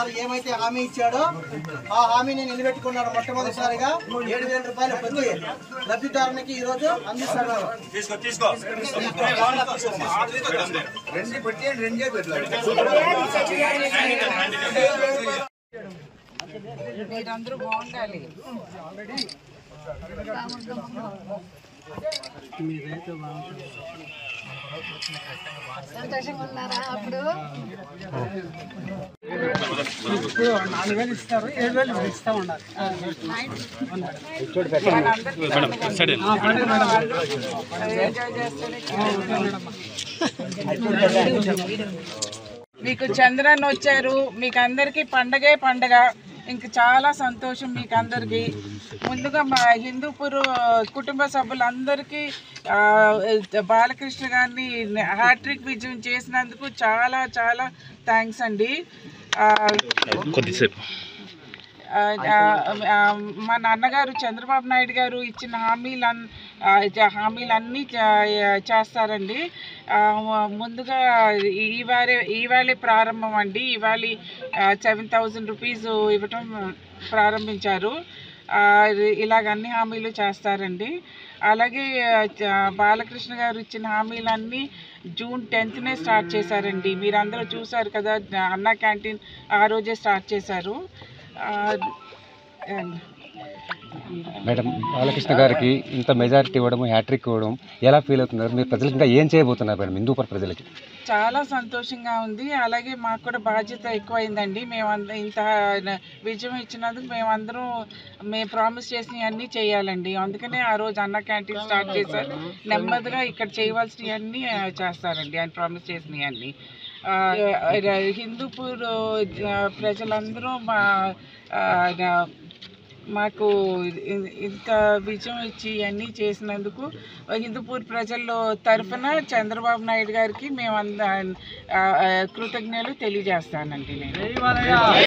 గారు ఏమైతే హామీ ఇచ్చాడో ఆ హామీని నిలబెట్టుకున్నాడు. మొట్టమొదటిసారిగా 7,000 రూపాయలు ప్రతి లబ్ధిదారునికి ఈ రోజు అందిస్తున్నారు. మీరందరూ బాగుండాలి. సంతోషంగా ఉన్నారా? అప్పుడు 4,000 ఇస్తారు, 7,000 ఇస్తా ఉన్నారు. మీకు చంద్రన్ వచ్చారు, మీకు అందరికీ పండగే పండగ. ఇంక చాలా సంతోషం మీకు అందరికీ. ముందుగా మా హిందూపూర్ కుటుంబ సభ్యులందరికీ బాలకృష్ణ గారిని హ్యాట్రిక్ విజయం చేసినందుకు చాలా చాలా థ్యాంక్స్ అండి. మా నాన్నగారు చంద్రబాబు నాయుడు గారు ఇచ్చిన హామీలన్నీ చేస్తారండి. ముందుగా ఈవేళ ప్రారంభం అండి. ఇవాళ 7,000 రూపీస్ ఇవ్వటం ప్రారంభించారు. ఇలాగ అన్ని హామీలు చేస్తారండి. అలాగే బాలకృష్ణ గారు ఇచ్చిన హామీలన్నీ జూన్ 10th స్టార్ట్ చేశారండి. మీరందరూ చూసారు కదా, అన్న క్యాంటీన్ ఆ రోజే స్టార్ట్ చేశారు. మేడం, బాలకృష్ణ గారికి ఇంత మెజారిటీ ఇవ్వడం, హ్యాట్రిక్ ఇవ్వడం ఎలా ఫీల్ అవుతున్నారు? మీరు ప్రజలకు ఇంకా ఏం చేయబోతున్నారు మేడం హిందూపూర్ ప్రజలకి? చాలా సంతోషంగా ఉంది. అలాగే మాకు కూడా బాధ్యత ఎక్కువైందండి. ఇంత విజయం ఇచ్చినందుకు మేము ప్రామిస్ చేసినవన్నీ చేయాలండి. అందుకనే ఆ రోజు అన్న క్యాంటీన్ స్టార్ట్ చేశారు. నెమ్మదిగా ఇక్కడ చేయవలసినవన్నీ చేస్తారండి ఆయన ప్రామిస్ చేసినవన్నీ. హిందూపూర్ ప్రజలందరూ మాకు ఇంత విజయం ఇచ్చి ఇవన్నీ చేసినందుకు హిందూపూర్ ప్రజల తరఫున చంద్రబాబు నాయుడు గారికి మేము కృతజ్ఞతలు తెలియజేస్తానండి నేను.